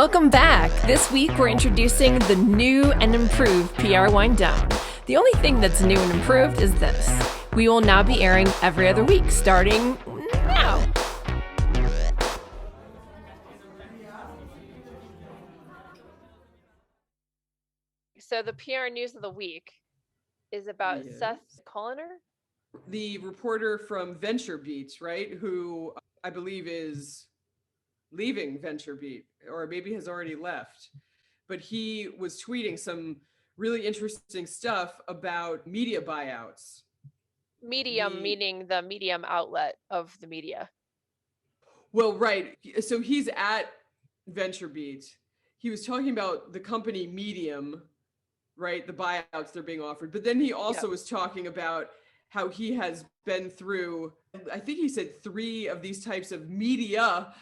Welcome back. This week we're introducing the new and improved PR Wind Down. The only thing that's new and improved is this. We will now be airing every other week, starting now. So the PR news of the week is about Seth Colliner. The reporter from VentureBeat, right? Who I believe is leaving VentureBeat, or maybe has already left. But he was tweeting some really interesting stuff about media buyouts. Medium meaning the medium outlet of the media. Well, right. So he's at VentureBeat. He was talking about the company Medium, right? The buyouts they're being offered. But then he also was talking about how he has been through, I think he said 3 of these types of media.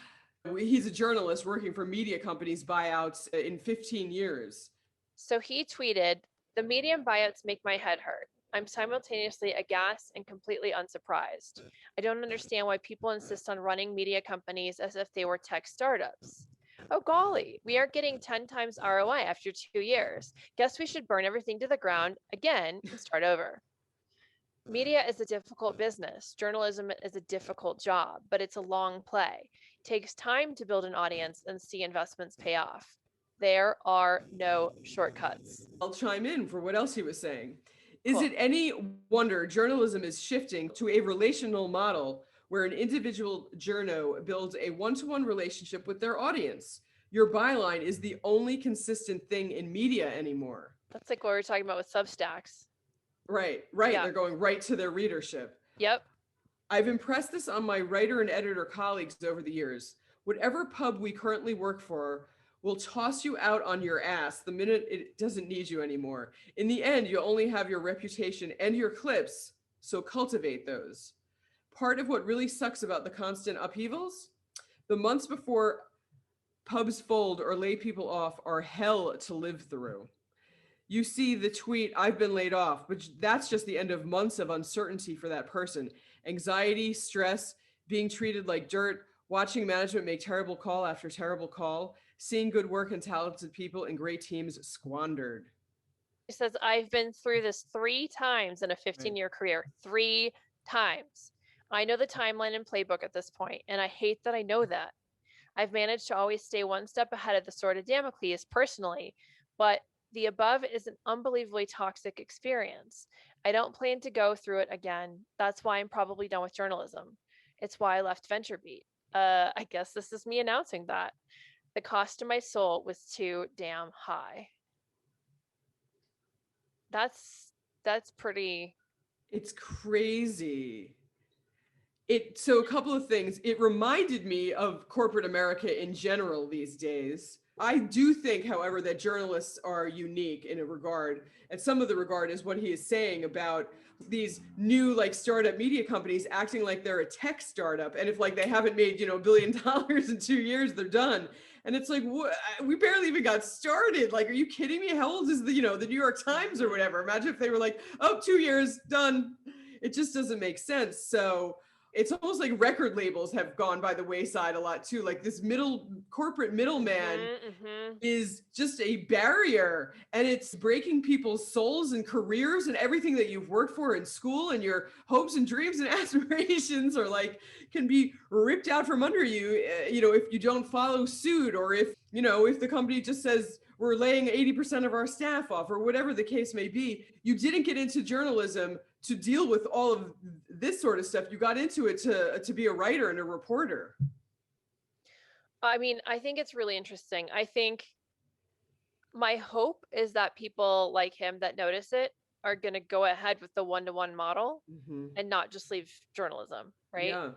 He's a journalist working for media companies buyouts in 15 years. So he tweeted, "The medium buyouts make my head hurt. I'm simultaneously aghast and completely unsurprised. I don't understand why people insist on running media companies as if they were tech startups. Oh golly, we aren't getting 10 times ROI after 2 years. Guess we should burn everything to the ground again and start over. Media is a difficult business. Journalism is a difficult job, but it's a long play. It takes time to build an audience and see investments pay off. There are no shortcuts." I'll chime in for what else he was saying. Is it any wonder journalism is shifting to a relational model where an individual journo builds a one-to-one relationship with their audience? Your byline is the only consistent thing in media anymore. That's like what we were talking about with Substacks. Right. Yeah. They're going right to their readership. Yep. I've impressed this on my writer and editor colleagues over the years. Whatever pub we currently work for will toss you out on your ass the minute it doesn't need you anymore. In the end, you'll only have your reputation and your clips, so cultivate those. Part of what really sucks about the constant upheavals, the months before pubs fold or lay people off are hell to live through. You see the tweet, "I've been laid off," but that's just the end of months of uncertainty for that person. Anxiety, stress, being treated like dirt, watching management make terrible call after terrible call, seeing good work and talented people and great teams squandered. He says, "I've been through this 3 times in a 15-year career. 3 times. I know the timeline and playbook at this point, and I hate that I know that. I've managed to always stay one step ahead of the sword of Damocles personally, but the above is an unbelievably toxic experience. I don't plan to go through it again. That's why I'm probably done with journalism. It's why I left VentureBeat." I guess this is me announcing that. The cost to my soul was too damn high. That's pretty. It's crazy. So a couple of things. It reminded me of corporate America in general these days. I do think, however, that journalists are unique in a regard. And some of the regard is what he is saying about these new startup media companies acting like they're a tech startup. And if they haven't made, $1 billion in 2 years, they're done. And it's like, we barely even got started. Are you kidding me? How old is the New York Times or whatever? Imagine if they were 2 years, done. It just doesn't make sense. So it's almost like record labels have gone by the wayside a lot too. This corporate middleman is just a barrier, and it's breaking people's souls and careers and everything that you've worked for in school, and your hopes and dreams and aspirations are can be ripped out from under you, if you don't follow suit, or if the company just says we're laying 80% of our staff off, or whatever the case may be. You didn't get into journalism to deal with all of this sort of stuff. You got into it to be a writer and a reporter. I mean, I think it's really interesting. I think my hope is that people like him that notice it are going to go ahead with the one-to-one model and not just leave journalism, right? Yeah.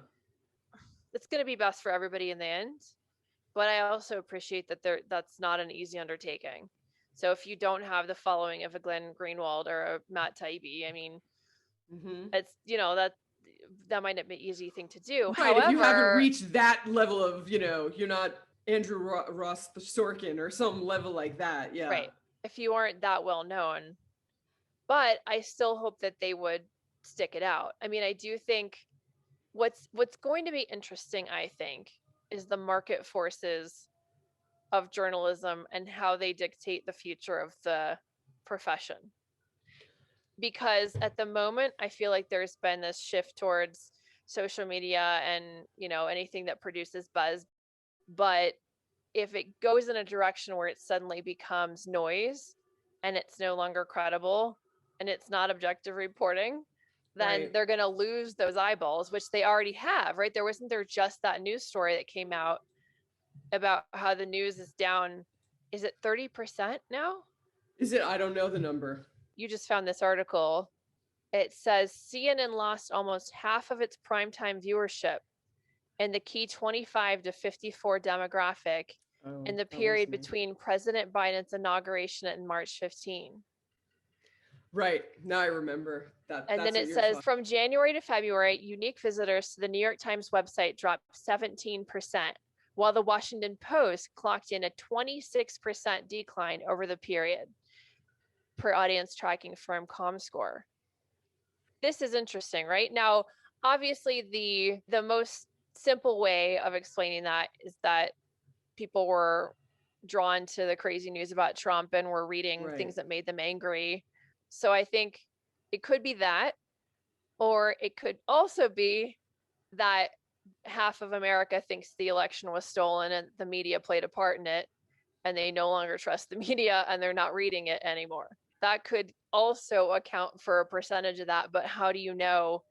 It's going to be best for everybody in the end. But I also appreciate that that's not an easy undertaking. So if you don't have the following of a Glenn Greenwald or a Matt Taibbi, I mean, it's, that might not be an easy thing to do. Right. However, if you haven't reached that level of, you're not Andrew Ross Sorkin or some level like that. Yeah. Right. If you aren't that well known. But I still hope that they would stick it out. I mean, I do think what's going to be interesting, I think, is the market forces of journalism and how they dictate the future of the profession. Because at the moment, I feel like there's been this shift towards social media and, anything that produces buzz. But if it goes in a direction where it suddenly becomes noise and it's no longer credible and it's not objective reporting, then they're going to lose those eyeballs, which they already have, right? Wasn't there just that news story that came out about how the news is down? Is it 30% now? Is it? I don't know the number. You just found this article. It says CNN lost almost half of its primetime viewership in the key 25 to 54 demographic in the period between President Biden's inauguration and March 15. Right. Now I remember that. And then it says from January to February, unique visitors to the New York Times website dropped 17%, while the Washington Post clocked in a 26% decline over the period, per audience tracking firm ComScore. This is interesting, right? Now, obviously, the most simple way of explaining that is that people were drawn to the crazy news about Trump and were reading things that made them angry. So I think it could be that, or it could also be that half of America thinks the election was stolen and the media played a part in it, and they no longer trust the media and they're not reading it anymore. That could also account for a percentage of that, but how do you know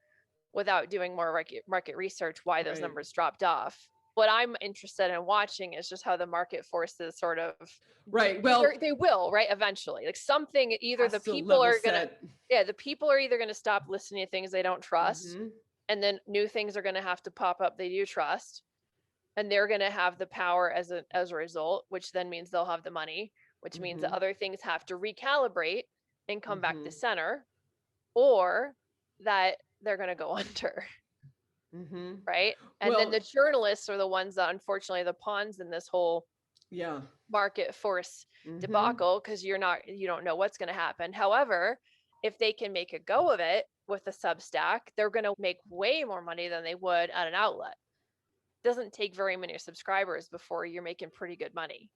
without doing more market research why those numbers dropped off? What I'm interested in watching is just how the market forces sort of well, they will eventually, like something, either the people are either going to stop listening to things they don't trust, and then new things are going to have to pop up they do trust, and they're going to have the power as a result, which then means they'll have the money, which means that other things have to recalibrate and come back to center, or that they're going to go under. Right. And then the journalists are the ones that, unfortunately, the pawns in this whole market force debacle, because you don't know what's going to happen. However, if they can make a go of it with a Substack, they're going to make way more money than they would at an outlet. It doesn't take very many subscribers before you're making pretty good money.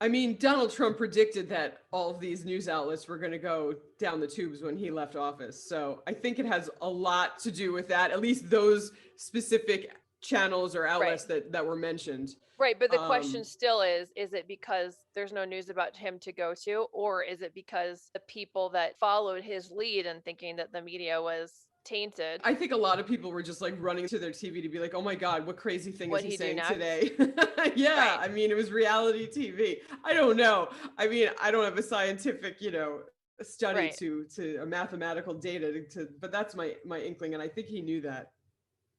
I mean, Donald Trump predicted that all of these news outlets were going to go down the tubes when he left office. So I think it has a lot to do with that, at least those specific channels or outlets that were mentioned. Right. But the question still is it because there's no news about him to go to, or is it because the people that followed his lead and thinking that the media was tainted? I think a lot of people were just like running to their TV to be like, oh my God, what crazy thing is he saying today? I mean, it was reality TV. I don't know. I mean, I don't have a scientific, study to a mathematical data but that's my inkling. And I think he knew that.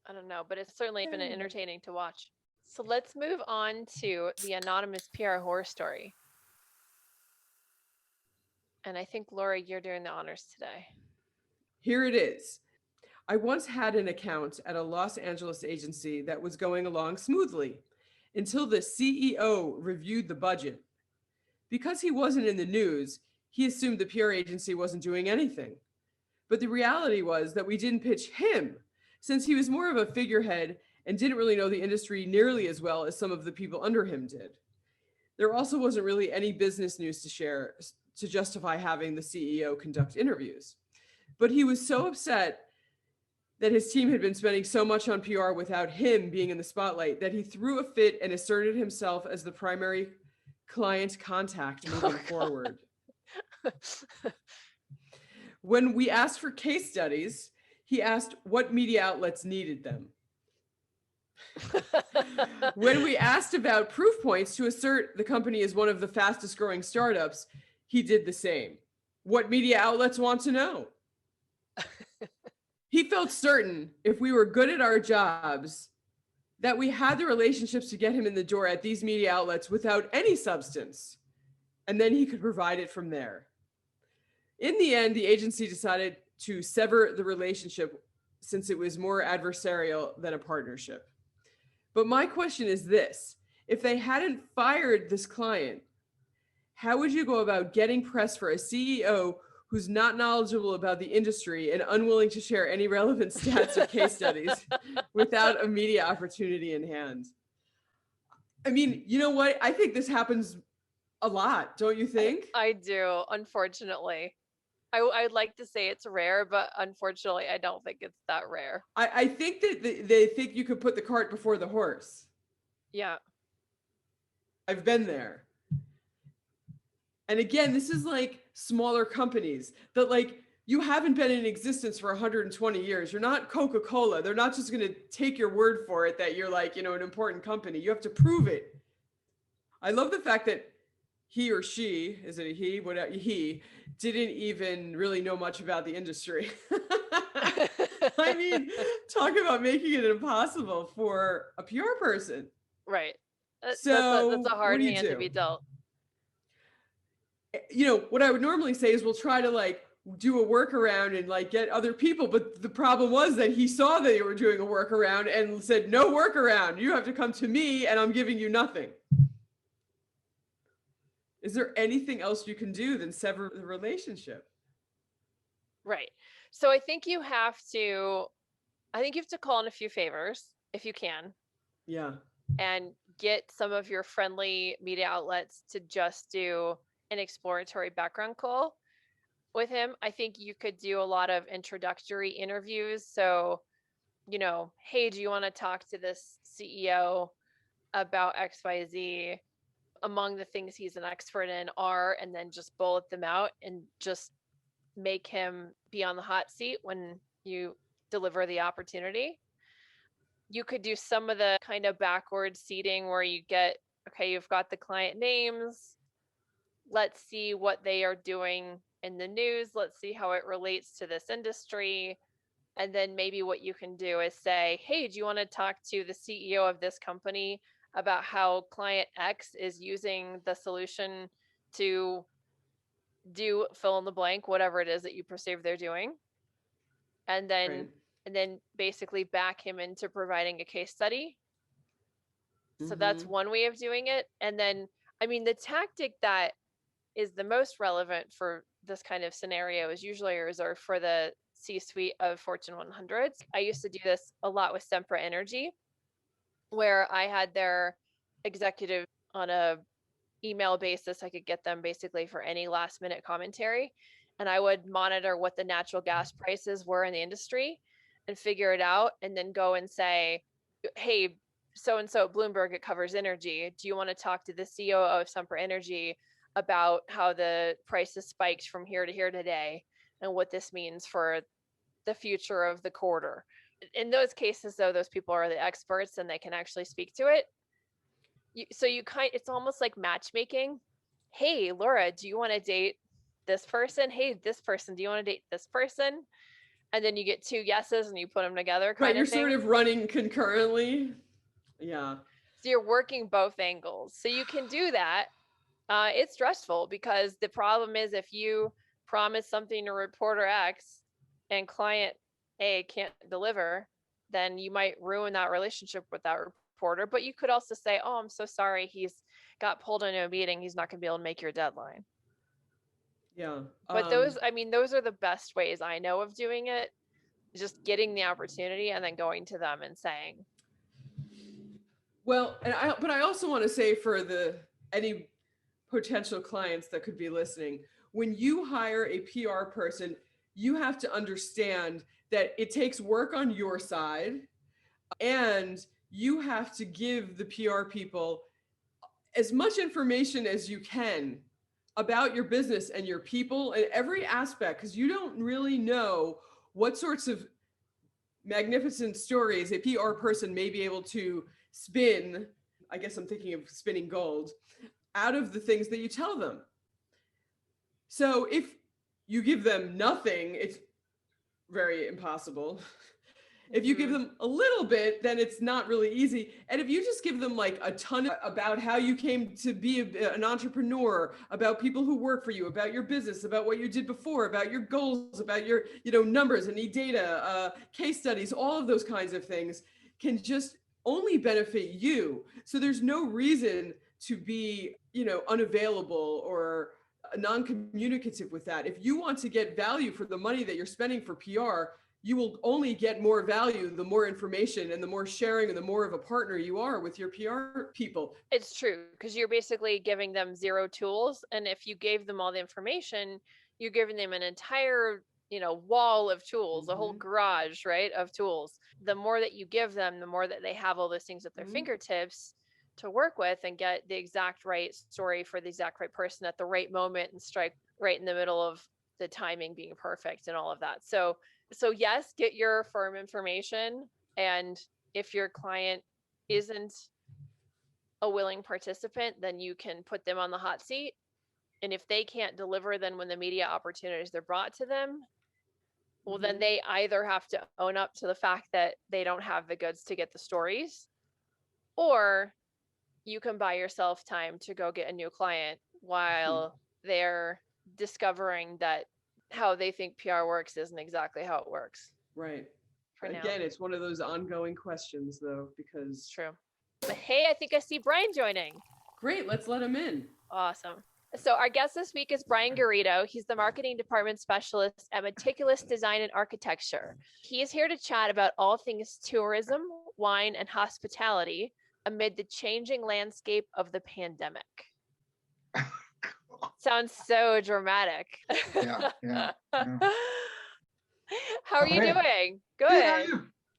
I don't know, but it's certainly been entertaining to watch. So let's move on to the anonymous PR horror story. And I think, Laura, you're doing the honors today. Here it is. I once had an account at a Los Angeles agency that was going along smoothly until the CEO reviewed the budget. Because he wasn't in the news, he assumed the PR agency wasn't doing anything. But the reality was that we didn't pitch him, since he was more of a figurehead and didn't really know the industry nearly as well as some of the people under him did. There also wasn't really any business news to share to justify having the CEO conduct interviews. But he was so upset that his team had been spending so much on PR without him being in the spotlight that he threw a fit and asserted himself as the primary client contact moving forward. When we asked for case studies, he asked what media outlets needed them. When we asked about proof points to assert the company is one of the fastest growing startups, he did the same. What media outlets want to know? He felt certain if we were good at our jobs, that we had the relationships to get him in the door at these media outlets without any substance, and then he could provide it from there. In the end, the agency decided to sever the relationship since it was more adversarial than a partnership. But my question is this: if they hadn't fired this client, how would you go about getting press for a CEO who's not knowledgeable about the industry and unwilling to share any relevant stats or case studies without a media opportunity in hand? I mean, you know what? I think this happens a lot, don't you think? I do, unfortunately. I'd like to say it's rare, but unfortunately, I don't think it's that rare. I think that they think you could put the cart before the horse. Yeah. I've been there. And again, this is like smaller companies that like you haven't been in existence for 120 years. You're not Coca-Cola. They're not just going to take your word for it that you're like, an important company. You have to prove it. I love the fact that he or she, is it a he, whatever, he didn't even really know much about the industry. I mean, talk about making it impossible for a PR person. Right. That's a So, what hard do you hand to do? be dealt. What I would normally say is we'll try to like do a workaround and like get other people. But the problem was that he saw that they were doing a workaround and said, no workaround. You have to come to me and I'm giving you nothing. Is there anything else you can do than sever the relationship? Right. So I think you have to call in a few favors if you can Yeah. and get some of your friendly media outlets to just do an exploratory background call with him. I think you could do a lot of introductory interviews. So, hey, do you want to talk to this CEO about XYZ? Among the things he's an expert in are, and then just bullet them out and just make him be on the hot seat when you deliver the opportunity. You could do some of the kind of backward seeding where you get, okay, you've got the client names. Let's see what they are doing in the news. Let's see how it relates to this industry. And then maybe what you can do is say, hey, do you want to talk to the CEO of this company about how client X is using the solution to do fill in the blank, whatever it is that you perceive they're doing? And then Right. basically back him into providing a case study. So that's Mm-hmm. one way of doing it. And then, I mean, the tactic that is the most relevant for this kind of scenario is usually reserved for the C-suite of Fortune 100s. I used to do this a lot with Sempra Energy, where I had their executive on a email basis. I could get them basically for any last minute commentary, and I would monitor what the natural gas prices were in the industry and figure it out, and then go and say, hey, so and so Bloomberg, it covers energy, do you want to talk to the CEO of Sempra Energy about how the prices spiked from here to here today and what this means for the future of the quarter? In those cases, though, those people are the experts and they can actually speak to it. It's almost like matchmaking. Hey, Laura, do you want to date this person? Hey, this person, do you want to date this person? And then you get two yeses and you put them together, Right. kind You're of sort thing. of running concurrently. Yeah. So you're working both angles. So you can do that. It's stressful because the problem is if you promise something to reporter X and client A can't deliver, then you might ruin that relationship with that reporter. But you could also say, oh, I'm so sorry. He's got pulled into a meeting. He's not going to be able to make your deadline. Yeah. But those are the best ways I know of doing it. Just getting the opportunity and then going to them and saying, Well, but I also want to say for any potential clients that could be listening, when you hire a PR person, you have to understand that it takes work on your side and you have to give the PR people as much information as you can about your business and your people and every aspect, because you don't really know what sorts of magnificent stories a PR person may be able to spin. I guess I'm thinking of spinning gold out of the things that you tell them. So if you give them nothing, it's very impossible. If you give mm-hmm. them a little bit, then it's not really easy. And if you just give them like a ton about how you came to be an entrepreneur, about people who work for you, about your business, about what you did before, about your goals, about your numbers and data, case studies, all of those kinds of things can just only benefit you. So there's no reason to be unavailable or non-communicative with that. If you want to get value for the money that you're spending for PR, you will only get more value the more information and the more sharing and the more of a partner you are with your PR people. It's true, because you're basically giving them zero tools. And if you gave them all the information, you're giving them an entire, wall of tools, a whole garage, right, of tools. The more that you give them, the more that they have all those things at their fingertips to work with and get the exact right story for the exact right person at the right moment and strike right in the middle of the timing being perfect and all of that. So yes, get your firm information. And if your client isn't a willing participant, then you can put them on the hot seat. And if they can't deliver, then when the media opportunities are brought to them, well, then they either have to own up to the fact that they don't have the goods to get the stories, or you can buy yourself time to go get a new client while they're discovering that how they think PR works isn't exactly how it works. Right. For now. Again, it's one of those ongoing questions, though, because It's true. But hey, I think I see Brian joining. Great, let's let him in. Awesome. So our guest this week is Brian Garrido. He's the marketing department specialist at Meticulous Design and Architecture. He is here to chat about all things tourism, wine, and hospitality amid the changing landscape of the pandemic. Sounds so dramatic. Yeah. How are you doing? Good.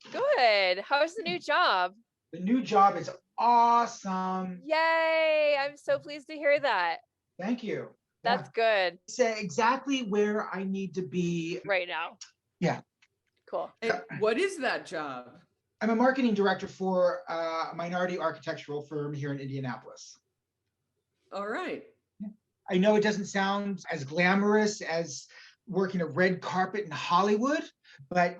Good. How's the new job? The new job is awesome. Yay. I'm so pleased to hear that. Thank you. That's good. It's exactly where I need to be right now. Yeah. Cool. And what is that job? I'm a marketing director for a minority architectural firm here in Indianapolis. All right. I know it doesn't sound as glamorous as working a red carpet in Hollywood, but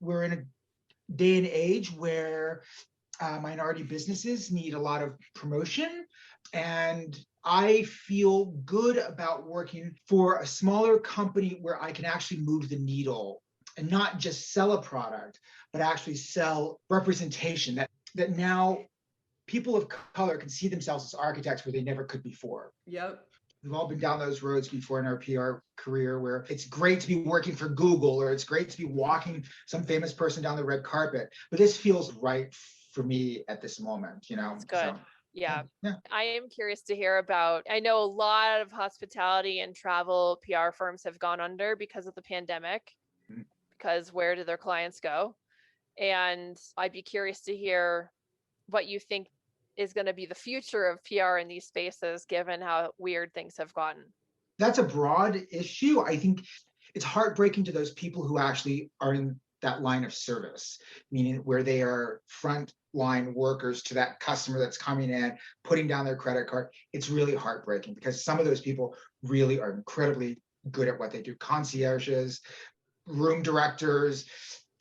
we're in a day and age where minority businesses need a lot of promotion, and I feel good about working for a smaller company where I can actually move the needle and not just sell a product, but actually sell representation that now people of color can see themselves as architects where they never could before. Yep. We've all been down those roads before in our PR career where it's great to be working for Google or it's great to be walking some famous person down the red carpet. But this feels right for me at this moment, That's good. So, yeah. Yeah. I am curious to hear about, I know a lot of hospitality and travel PR firms have gone under because of the pandemic, because where do their clients go? And I'd be curious to hear what you think is going to be the future of PR in these spaces, given how weird things have gotten. That's a broad issue. I think it's heartbreaking to those people who actually are in that line of service, meaning where they are frontline workers to that customer that's coming in, putting down their credit card. It's really heartbreaking because some of those people really are incredibly good at what they do. Concierges, room directors,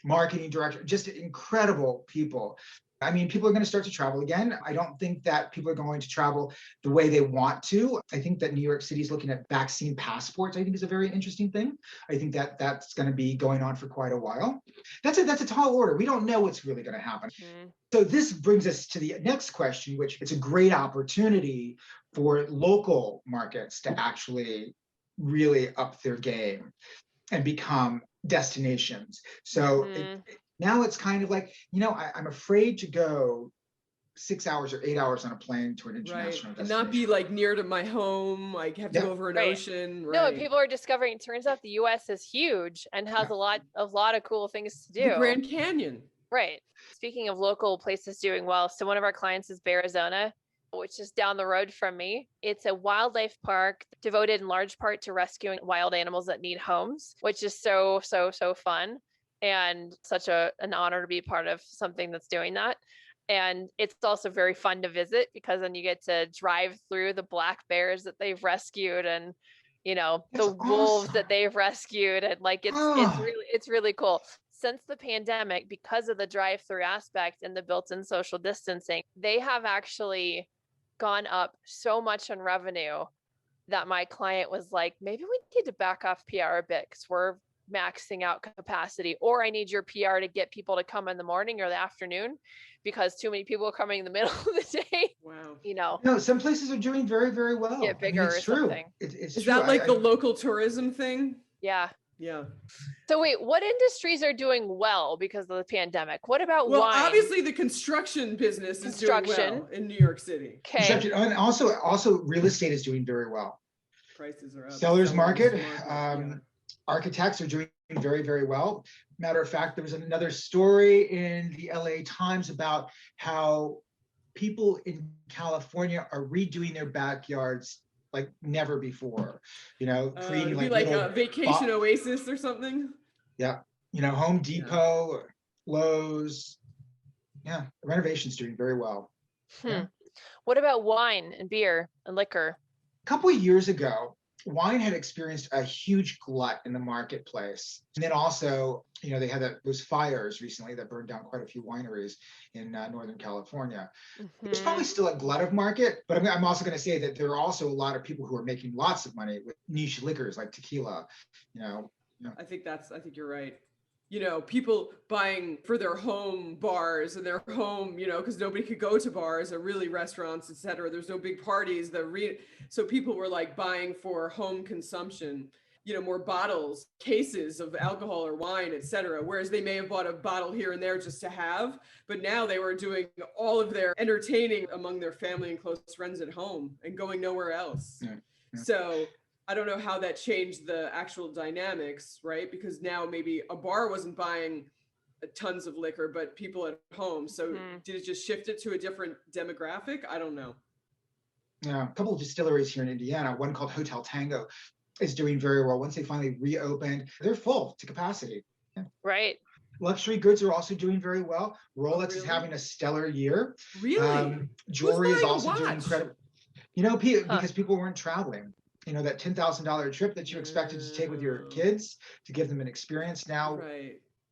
marketing directors, just incredible people. I mean, people are going to start to travel again. I don't think that people are going to travel the way they want to. I think that New York City is looking at vaccine passports, I think is a very interesting thing. I think that that's going to be going on for quite a while. That's a tall order. We don't know what's really going to happen. So this brings us to the next question, which it's a great opportunity for local markets to actually really up their game and become destinations. So now it's kind of like, I'm afraid to go 6 hours or 8 hours on a plane to an international destination. And not be like near to my home, like have to go over an ocean. No, people are discovering, it turns out the US is huge and has a lot of cool things to do. The Grand Canyon. Right. Speaking of local places doing well, so one of our clients is Arizona, which is down the road from me. It's a wildlife park devoted in large part to rescuing wild animals that need homes, which is so fun. And such an honor to be part of something that's doing that. And it's also very fun to visit because then you get to drive through the black bears that they've rescued and, the wolves that they've rescued. And like, it's really cool. Since the pandemic, because of the drive-through aspect and the built-in social distancing, they have actually gone up so much in revenue that my client was like, maybe we need to back off PR a bit because we're maxing out capacity, or I need your PR to get people to come in the morning or the afternoon because too many people are coming in the middle of the day. Wow. No, some places are doing very, very well. Get bigger or true. Something. It's Is true. that like the local tourism thing? Yeah. Yeah. So wait, what industries are doing well because of the pandemic? What about Well, wine? obviously the construction business is doing well in New York City. Okay. Construction, and also real estate is doing very well. Prices are up. Sellers market, yeah. architects are doing very, very well. Matter of fact, there was another story in the LA Times about how people in California are redoing their backyards like never before, creating It'd be like a vacation oasis or something. Yeah, Home Depot, Lowe's. Yeah, the renovation's doing very well. Yeah. What about wine and beer and liquor? A couple of years ago, wine had experienced a huge glut in the marketplace. And then also, they had those fires recently that burned down quite a few wineries in Northern California. There's probably still a glut of market, but I'm also going to say that there are also a lot of people who are making lots of money with niche liquors like tequila. I think you're right. People buying for their home bars and their home, because nobody could go to bars or really restaurants, etc. There's no big parties. So people were like buying for home consumption, more bottles, cases of alcohol or wine, etc. Whereas they may have bought a bottle here and there just to have, but now they were doing all of their entertaining among their family and close friends at home and going nowhere else. Yeah. So I don't know how that changed the actual dynamics, right? Because now maybe a bar wasn't buying tons of liquor, but people at home. So did it just shift it to a different demographic? I don't know. Yeah, a couple of distilleries here in Indiana, one called Hotel Tango, is doing very well. Once they finally reopened, they're full to capacity. Yeah. Right. Luxury goods are also doing very well. Rolex is having a stellar year. Really? Jewelry is also doing incredible. Because people weren't traveling. That $10,000 trip that you expected to take with your kids to give them an experience. Now,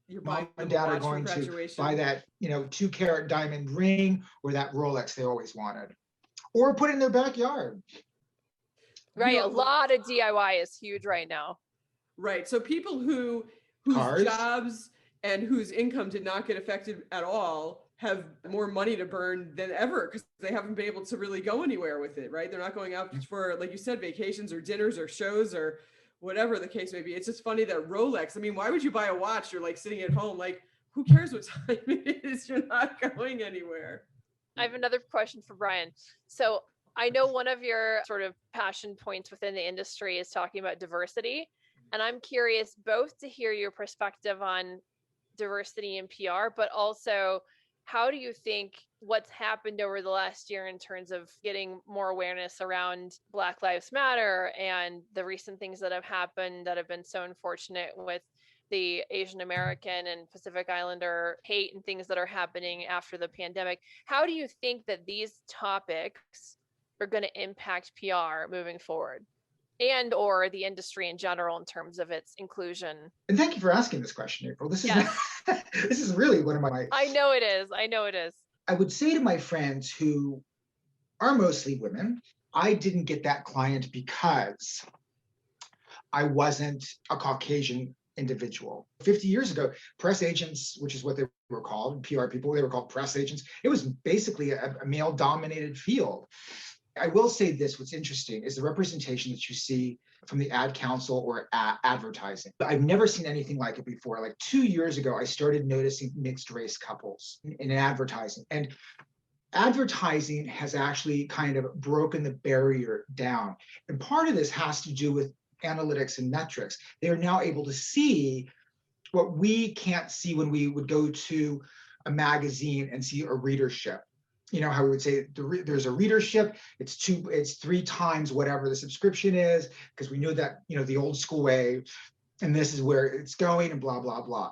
your mom and dad are going to buy that, 2-carat diamond ring or that Rolex they always wanted, or put it in their backyard. Right. A lot of DIY is huge right now. Right. So people whose jobs and whose income did not get affected at all have more money to burn than ever because they haven't been able to really go anywhere with it, right? They're not going out for, like you said, vacations or dinners or shows or whatever the case may be. It's just funny that Rolex, I mean, why would you buy a watch? You're like sitting at home, like, who cares what time it is? You're not going anywhere. I have another question for Brian. So I know one of your sort of passion points within the industry is talking about diversity. And I'm curious both to hear your perspective on diversity in PR, but also how do you think what's happened over the last year in terms of getting more awareness around Black Lives Matter and the recent things that have happened that have been so unfortunate with the Asian American and Pacific Islander hate and things that are happening after the pandemic? How do you think that these topics are going to impact PR moving forward and or the industry in general in terms of its inclusion? And thank you for asking this question, April. This is this is really one of my I know it is. I would say to my friends who are mostly women, I didn't get that client because I wasn't a Caucasian individual. 50 years ago, press agents, which is what they were called, PR people, they were called press agents. It was basically a male-dominated field. I will say this, what's interesting is the representation that you see from the ad council or advertising. I've never seen anything like it before. Like 2 years ago, I started noticing mixed race couples in advertising. And advertising has actually kind of broken the barrier down. And part of this has to do with analytics and metrics. They are now able to see what we can't see when we would go to a magazine and see a readership. How we would say there's a readership, it's 3 times whatever the subscription is, because we know that, the old school way, and this is where it's going and blah, blah, blah.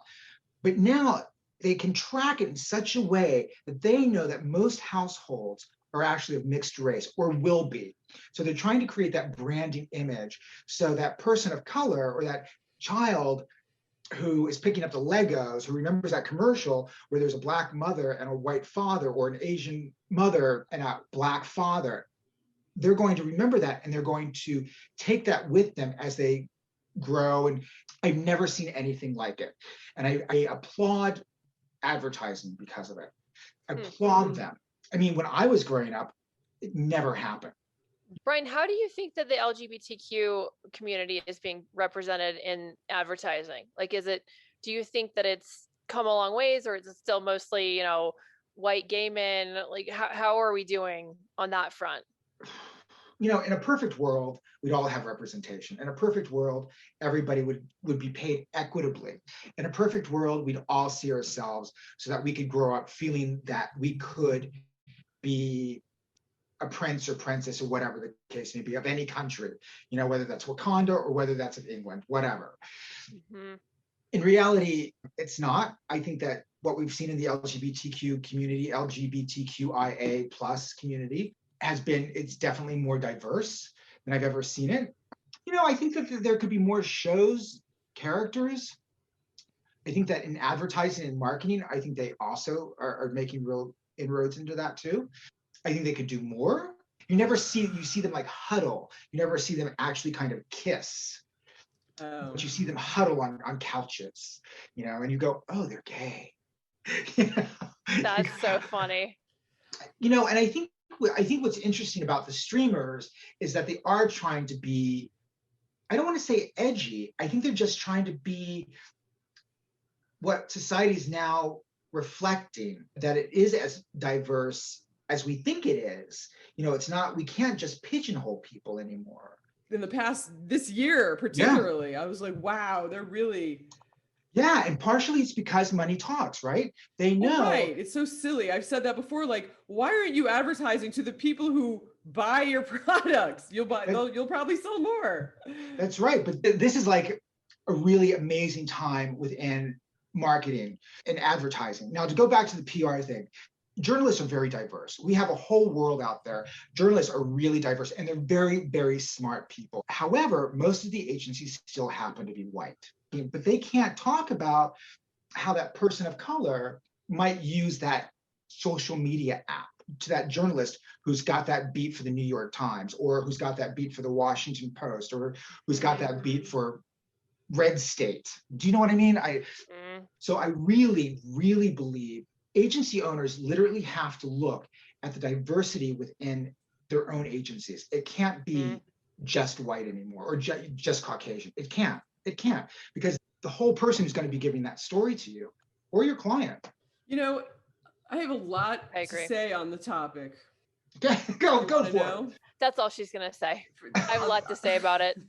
But now they can track it in such a way that they know that most households are actually of mixed race or will be. So they're trying to create that branding image so that person of color or that child who is picking up the Legos, who remembers that commercial where there's a Black mother and a white father, or an Asian mother and a Black father, they're going to remember that and they're going to take that with them as they grow. And I've never seen anything like it. And I applaud advertising because of it. I applaud them. I mean, when I was growing up, it never happened. Brian, how do you think that the LGBTQ community is being represented in advertising? Like, do you think that it's come a long ways, or is it still mostly, white gay men? Like, how are we doing on that front? In a perfect world, we'd all have representation. In a perfect world, everybody would be paid equitably. In a perfect world, we'd all see ourselves so that we could grow up feeling that we could be a prince or princess or whatever the case may be of any country, whether that's Wakanda or whether that's of England, whatever. Mm-hmm. In reality, it's not. I think that what we've seen in the LGBTQ community, LGBTQIA plus community, it's definitely more diverse than I've ever seen it. I think that there could be more shows, characters. I think that in advertising and marketing, I think they also are making real inroads into that too. I think they could do more. You see them like huddle. You never see them actually kind of kiss. But you see them huddle on couches, and you go, oh, they're gay. That's so funny. And I think what's interesting about the streamers is that they are trying to be, I don't want to say edgy. I think they're just trying to be what society is now reflecting, that it is as diverse as we think it is. It's not, we can't just pigeonhole people anymore. In the past, this year particularly, I was like, wow, they're really... Yeah, and partially it's because money talks, right? They know. Right, it's so silly. I've said that before, like, why aren't you advertising to the people who buy your products? You'll probably sell more. That's right, but this is like a really amazing time within marketing and advertising. Now, to go back to the PR thing, journalists are very diverse. We have a whole world out there. Journalists are really diverse, and they're very, very smart people. However, most of the agencies still happen to be white, but they can't talk about how that person of color might use that social media app to that journalist who's got that beat for the New York Times, or who's got that beat for the Washington Post, or who's got that beat for Red State. Do you know what I mean? So I really, really believe agency owners literally have to look at the diversity within their own agencies. It can't be just white anymore, or just Caucasian. It can't, because the whole person who's going to be giving that story to you or your client. I have a lot to say on the topic. Go for it. That's all she's going to say. I have a lot to say about it.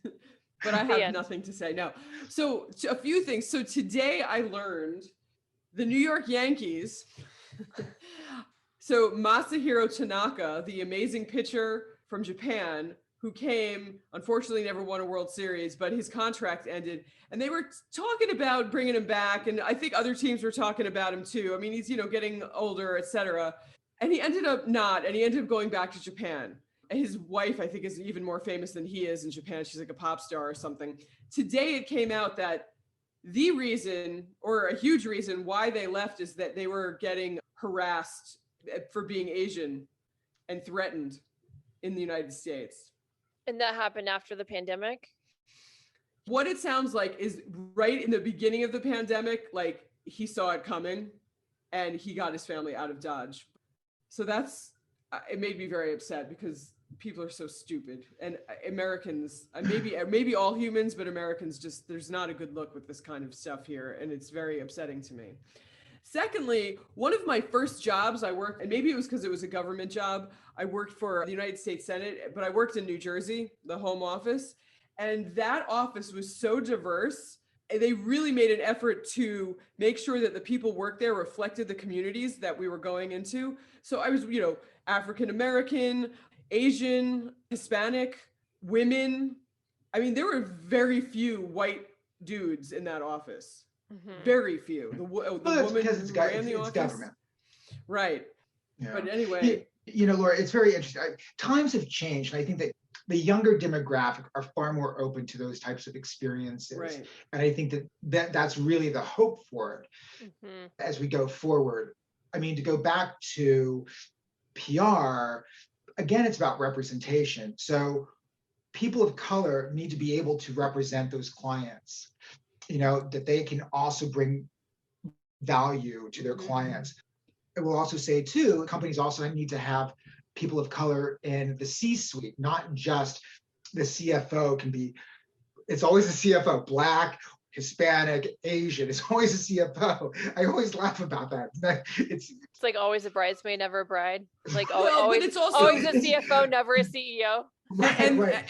But I have nothing to say. No. So a few things. So today I learned the New York Yankees. So Masahiro Tanaka, the amazing pitcher from Japan, who unfortunately never won a World Series, but his contract ended. And they were talking about bringing him back. And I think other teams were talking about him too. I mean, he's, getting older, et cetera. And he ended up not, and he ended up going back to Japan. His wife, I think, is even more famous than he is in Japan. She's like a pop star or something. Today, it came out that the reason, or a huge reason why they left, is that they were getting harassed for being Asian and threatened in the United States. And that happened after the pandemic? What it sounds like is right in the beginning of the pandemic, like he saw it coming and he got his family out of Dodge. So it made me very upset, because people are so stupid, and Americans, maybe all humans, but Americans, just, there's not a good look with this kind of stuff here, and it's very upsetting to me. Secondly, one of my first jobs I worked, and maybe it was because it was a government job, I worked for the United States Senate, but I worked in New Jersey, the home office, and that office was so diverse. And they really made an effort to make sure that the people worked there reflected the communities that we were going into. So I was, African-American, Asian, Hispanic, women. I mean, there were very few white dudes in that office. Mm-hmm. Very few. The woman because who ran the office. Government. Right. Yeah. But anyway. Laura, it's very interesting. Times have changed. And I think that the younger demographic are far more open to those types of experiences. Right. And I think that's really the hope for it as we go forward. I mean, to go back to PR, again, it's about representation. So people of color need to be able to represent those clients, that they can also bring value to their clients. I will also say too, companies also need to have people of color in the C-suite, not just the CFO can be, it's always a CFO, Black, Hispanic, Asian, it's always a CFO. I always laugh about that. It's like always a bridesmaid, never a bride. Like Well, always, but it's also always a CFO, never a CEO.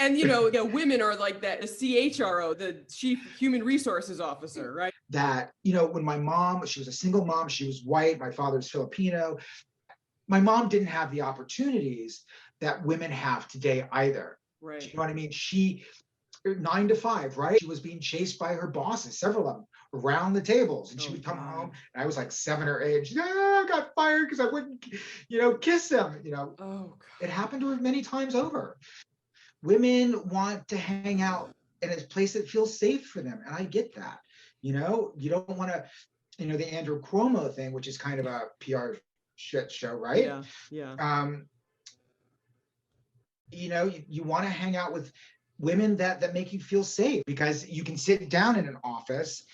And you know, women are like that, the CHRO, the Chief Human Resources Officer, right? That, you know, when my mom, she was a single mom, she was white, my father's Filipino. My mom didn't have the opportunities that women have today either. Right. You know what I mean? She, 9 to 5, right? She was being chased by her bosses, several of them, around the tables. And she would come home, and I was like 7 or 8. She's, I got fired because I wouldn't, you know, kiss them. You know, it happened to her many times over. Women want to hang out in a place that feels safe for them. And I get that. You know, you don't want to, you know, the Andrew Cuomo thing, which is kind of a PR shit show, right? Yeah. You know, you want to hang out with women that make you feel safe, because you can sit down in an office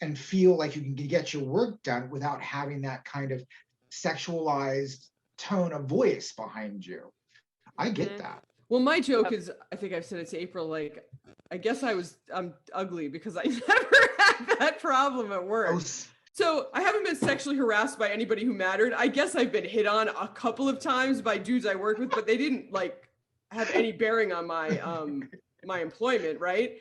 and feel like you can get your work done without having that kind of sexualized tone of voice behind you. I get that. Well, my joke is, I think I've said it to April, like, I guess I'm ugly because I never had that problem at work. So I haven't been sexually harassed by anybody who mattered. I guess I've been hit on a couple of times by dudes I work with, but they didn't like have any bearing on my my employment, right?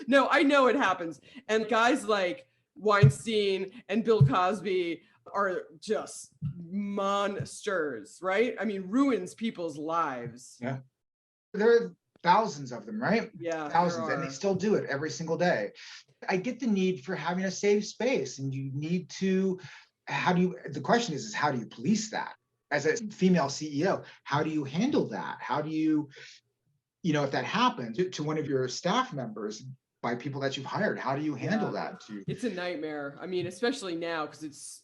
No, I know it happens. And guys like Weinstein and Bill Cosby are just monsters, right? I mean, ruins people's lives. Yeah. There are thousands of them, right? Yeah. Thousands, and they still do it every single day. I get the need for having a safe space, and you need to, the question is how do you police that? As a female CEO, how do you handle that? How do you, you know, if that happens to one of your staff members by people that you've hired, how do you handle that? It's a nightmare. I mean, especially now, because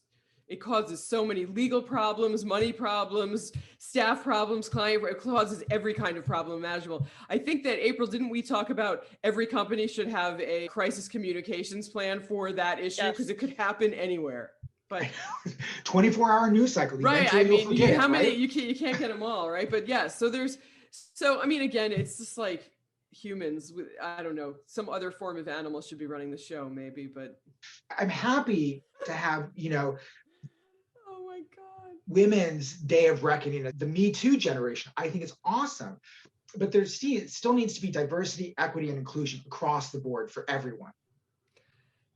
it causes so many legal problems, money problems, staff problems, it causes every kind of problem imaginable. I think that, April, didn't we talk about every company should have a crisis communications plan for that issue? Because it could happen anywhere. But 24-hour news cycle. Right. I mean, how many, you can't get them all, right? But yeah, so I mean, again, it's just like humans with, I don't know, some other form of animal should be running the show maybe, but I'm happy to have, you know, oh my God, Women's Day of Reckoning, the Me Too generation. I think it's awesome, but there still needs to be diversity, equity, and inclusion across the board for everyone.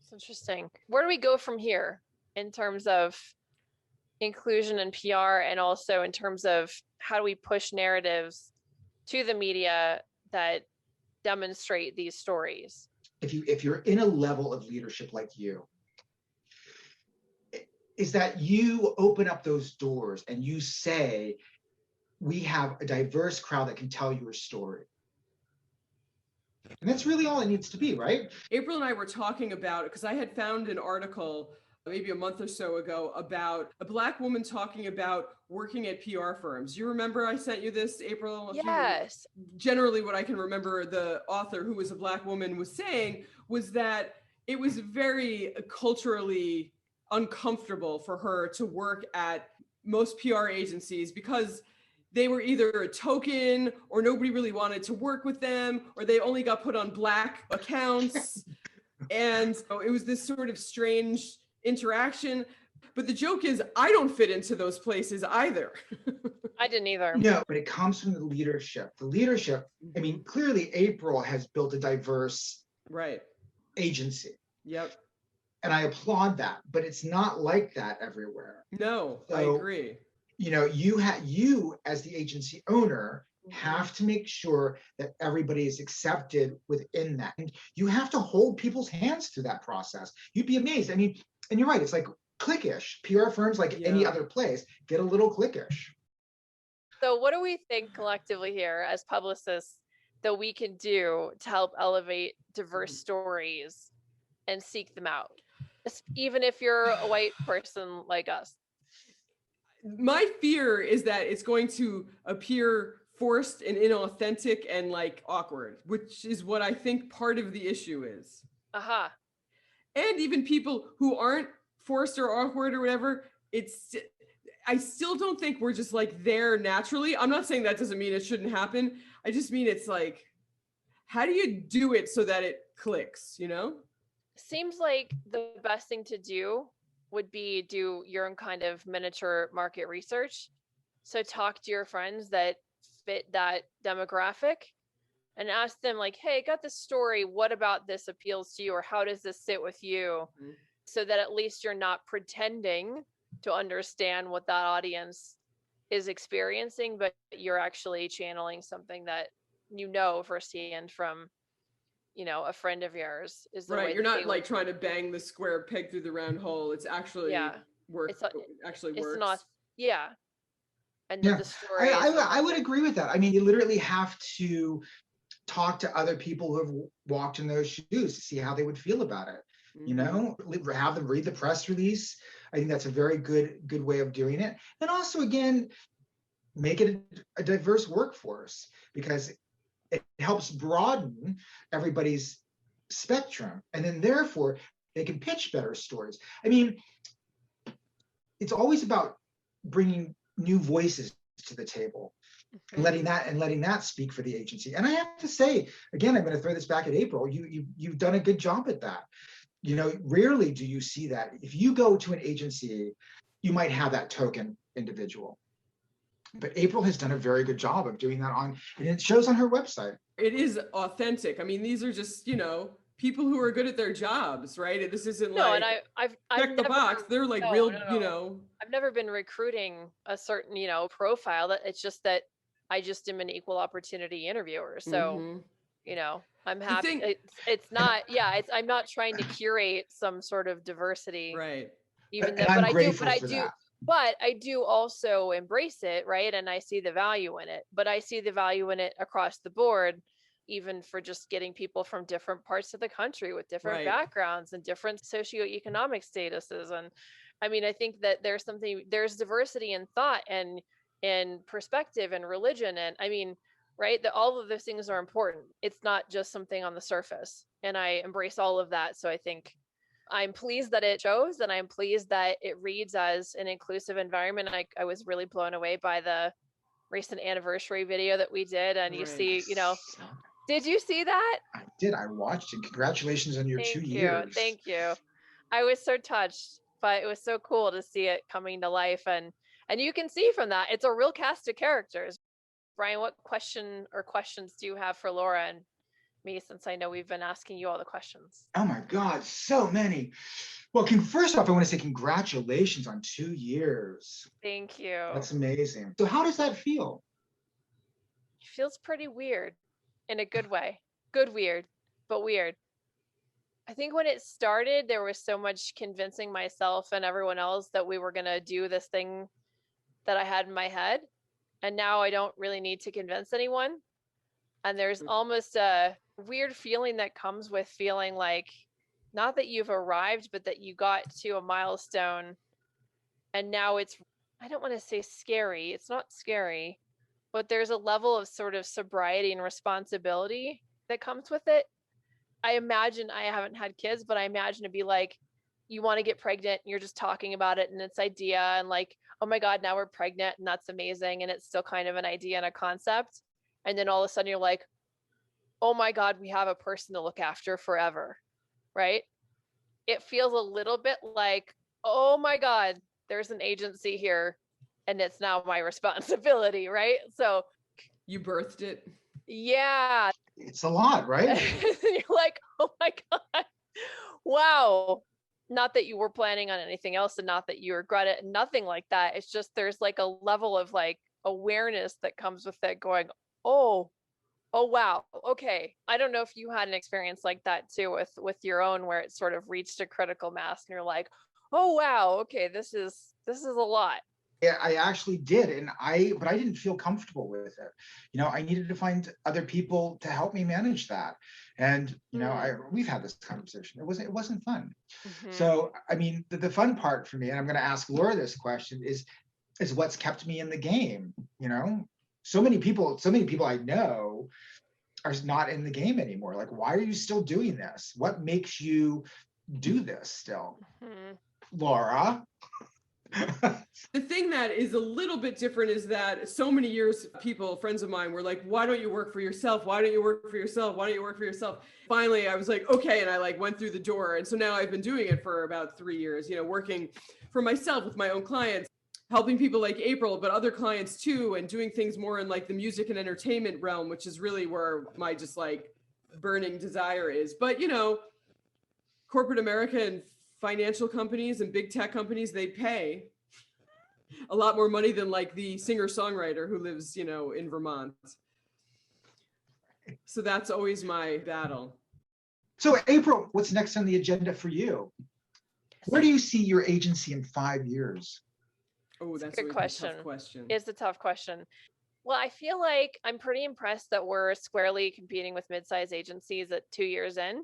It's interesting. Where do we go from here in terms of inclusion and PR, and also in terms of how do we push narratives to the media that demonstrate these stories? If you're in a level of leadership like you, is that you open up those doors and you say, we have a diverse crowd that can tell your story. And that's really all it needs to be, right? April and I were talking about it because I had found an article maybe a month or so ago about a Black woman talking about working at PR firms. You remember I sent you this, April? Yes. Generally, what I can remember the author, who was a Black woman, was saying was that it was very culturally uncomfortable for her to work at most PR agencies because they were either a token or nobody really wanted to work with them, or they only got put on Black accounts. And so it was this sort of strange interaction. But the joke is, I don't fit into those places either. I didn't either. No, but it comes from the leadership. The leadership, I mean, clearly April has built a diverse agency. Yep. And I applaud that, but it's not like that everywhere. No, so, I agree. You know, you as the agency owner have to make sure that everybody is accepted within that. And you have to hold people's hands through that process. You'd be amazed. I mean, and you're right, it's like cliquish. PR firms, like any other place, get a little cliquish. So what do we think collectively here as publicists that we can do to help elevate diverse stories and seek them out, even if you're a white person like us? My fear is that it's going to appear forced and inauthentic and like awkward, which is what I think part of the issue is. And even people who aren't forced or awkward or whatever, I still don't think we're just like there naturally. I'm not saying that doesn't mean it shouldn't happen. I just mean it's like, how do you do it so that it clicks, you know? Seems like the best thing to do would be do your own kind of miniature market research. So talk to your friends that fit that demographic and ask them like, hey, I got this story. What about this appeals to you? Or how does this sit with you? Mhm. So that at least you're not pretending to understand what that audience is experiencing, but you're actually channeling something that you know firsthand from, a friend of yours is the Right. way You're that not they like would. trying to bang the square peg through the round hole. It's actually Yeah. work. It's a, It actually it's works. not, yeah. And that Yeah, the I, story is I would authentic. agree with that. I mean, you literally have to talk to other people who have walked in those shoes to see how they would feel about it. You Mhm. know, have them read the press release. I think that's a very good way of doing it. And also, again, make it a diverse workforce, because it helps broaden everybody's spectrum, and then therefore they can pitch better stories. I mean, it's always about bringing new voices to the table and Mhm. letting that speak for the agency. And I have to say, again, I'm going to throw this back at April. You've done a good job at that. You know, rarely do you see that. If you go to an agency, you might have that token individual. But April has done a very good job of doing that and it shows on her website. It is authentic. I mean, these are just, people who are good at their jobs, right? This isn't No, and like I've check the never, box. They're like no, real, no, no. I've never been recruiting a certain, profile. That it's just that I just am an equal opportunity interviewer. So, Mhm. I'm The happy. thing, It's not, yeah, I'm not trying to curate some sort of diversity, right. even And though, but I'm I do, grateful for that. but I do also embrace it, right? And I see the value in it, but I see the value in it across the board, even for just getting people from different parts of the country with different Right. backgrounds and different socioeconomic statuses. And I mean, I think that there's diversity in thought and in perspective and religion. And I mean, right, that all of those things are important. It's not just something on the surface. And I embrace all of that. So I think I'm pleased that it shows, and I'm pleased that it reads as an inclusive environment. I was really blown away by the recent anniversary video that we did. And you Right. see, did you see that? I did. I watched it. Congratulations on your 2 Thank you. years. Thank you. I was so touched, but it was so cool to see it coming to life. And you can see from that, it's a real cast of characters. Brian, what question or questions do you have for Laura and me, since I know we've been asking you all the questions? Oh my God, so many. Well, first off, I want to say congratulations on 2 years. Thank you. That's amazing. So how does that feel? It feels pretty weird in a good way. Good weird, but weird. I think when it started, there was so much convincing myself and everyone else that we were going to do this thing that I had in my head. And now I don't really need to convince anyone. And there's almost a weird feeling that comes with feeling like not that you've arrived, but that you got to a milestone. And now I don't want to say scary. It's not scary, but there's a level of sort of sobriety and responsibility that comes with it. I imagine, I haven't had kids, but I imagine it'd be like you want to get pregnant and you're just talking about it and its idea and like, oh my God, now we're pregnant and that's amazing. And it's still kind of an idea and a concept. And then all of a sudden you're like, oh my God, we have a person to look after forever. Right. It feels a little bit like, oh my God, there's an agency here and it's now my responsibility. Right. So You birthed it. yeah. It's a lot, right? You're like, oh my God, wow. Not that you were planning on anything else and not that you regret it, nothing like that. It's just there's like a level of like awareness that comes with it going, oh, oh wow, okay. I don't know if you had an experience like that too with your own where it sort of reached a critical mass and you're like, oh wow, okay, this is a lot. Yeah, I actually did, but I didn't feel comfortable with it. You know, I needed to find other people to help me manage that, and we've had this conversation. It wasn't fun. Mm-hmm. So, I mean, the fun part for me, and I'm going to ask Laura this question, is what's kept me in the game. You know, so many people I know are not in the game anymore. Like, why are you still doing this? What makes you do this still? Mm-hmm. Laura? The thing that is a little bit different is that so many years, friends of mine were like, why don't you work for yourself? Why don't you work for yourself? Why don't you work for yourself? Finally, I was like, okay. And I like went through the door. And so now I've been doing it for about 3 years, working for myself with my own clients, helping people like April, but other clients too, and doing things more in like the music and entertainment realm, which is really where my just like burning desire is. But, corporate America and financial companies and big tech companies, they pay a lot more money than like the singer-songwriter who lives, in Vermont. So that's always my battle. So April, what's next on the agenda for you? Where do you see your agency in 5 years? Oh, that's a good question. Tough question. It's a tough question. Well, I feel like I'm pretty impressed that we're squarely competing with mid-sized agencies at 2 years in.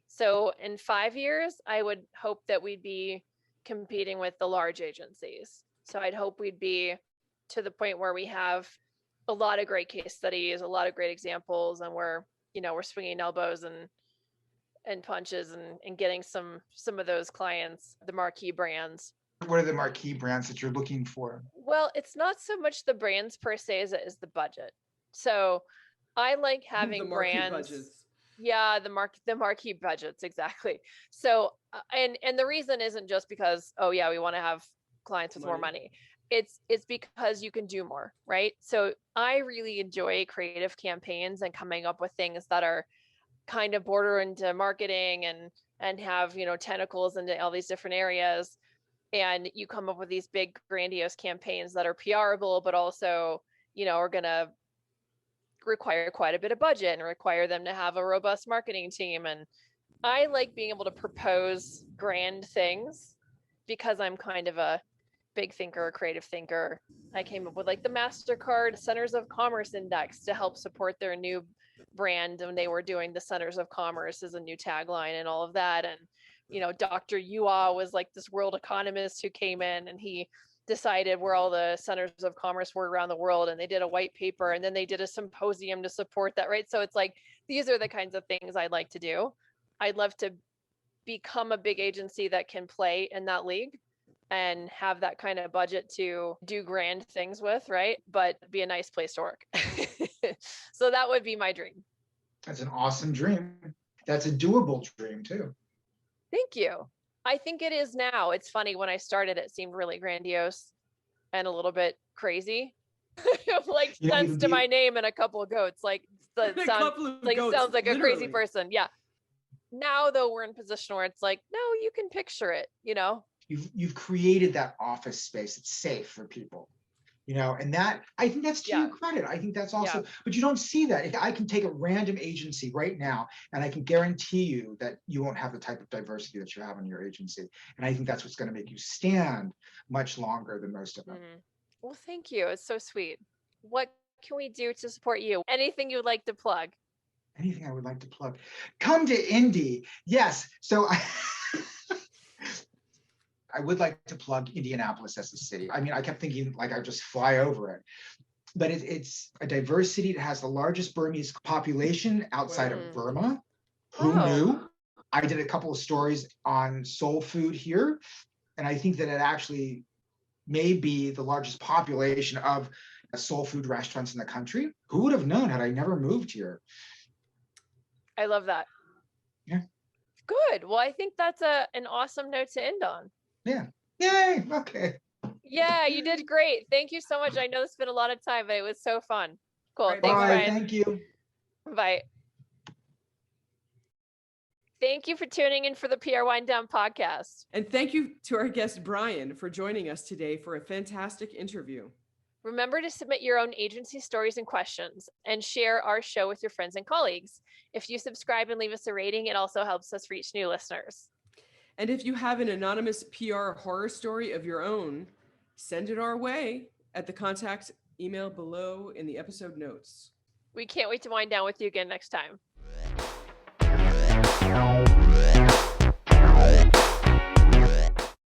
So in 5 years, I would hope that we'd be competing with the large agencies. So I'd hope we'd be to the point where we have a lot of great case studies, a lot of great examples, and we're swinging elbows and punches and getting some of those clients, the marquee brands. What are the marquee brands that you're looking for? Well, it's not so much the brands per se as it is the budget. So I like having the marquee brands. Budgets. Yeah, the marquee budgets, exactly. So and the reason isn't just because, oh yeah, we want to have clients with more money. It's because you can do more, right? So I really enjoy creative campaigns and coming up with things that are kind of border into marketing and have, tentacles into all these different areas. And you come up with these big grandiose campaigns that are PRable, but also, are going to require quite a bit of budget and require them to have a robust marketing team. And I like being able to propose grand things because I'm kind of a big thinker, a creative thinker. I came up with like the MasterCard Centers of Commerce Index to help support their new brand when they were doing the Centers of Commerce as a new tagline and all of that. And, Dr. Yuan was like this world economist who came in and he decided where all the centers of commerce were around the world, and they did a white paper and then they did a symposium to support that, right? So it's like, these are the kinds of things I'd like to do. I'd love to become a big agency that can play in that league and have that kind of budget to do grand things with, right? But be a nice place to work. So that would be my dream. That's an awesome dream. That's a doable dream too. Thank you. I think it is now. It's funny, when I started, it seemed really grandiose and a little bit crazy. Like sense to my name and a couple of goats. Like sounds like a crazy person. Yeah. Now though, we're in a position where it's like, no, you can picture it, You've created that office space. It's safe for people, and that, I think that's to your credit. I think that's also, but you don't see that. If I can take a random agency right now, and I can guarantee you that you won't have the type of diversity that you have in your agency. And I think that's what's going to make you stand much longer than most of them. Mm-hmm. Well, thank you. It's so sweet. What can we do to support you? Anything you'd like to plug? Anything I would like to plug? Come to Indy. Yes. So I would like to plug Indianapolis as a city. I mean, I kept thinking like I'd just fly over it. But it's a diversity that has the largest Burmese population outside of Burma. Who knew? I did a couple of stories on soul food here. And I think that it actually may be the largest population of soul food restaurants in the country. Who would have known had I never moved here? I love that. Yeah. Good. Well, I think that's an awesome note to end on. Yeah. Yay. Okay. Yeah, you did great. Thank you so much. I know it's been a lot of time, but it was so fun. Cool. Right, thanks, bye. Brian. Thank you. Bye. Thank you for tuning in for the PR Wind Down podcast. And thank you to our guest, Brian, for joining us today for a fantastic interview. Remember to submit your own agency stories and questions and share our show with your friends and colleagues. If you subscribe and leave us a rating, it also helps us reach new listeners. And if you have an anonymous PR horror story of your own, send it our way at the contact email below in the episode notes. We can't wait to wind down with you again next time.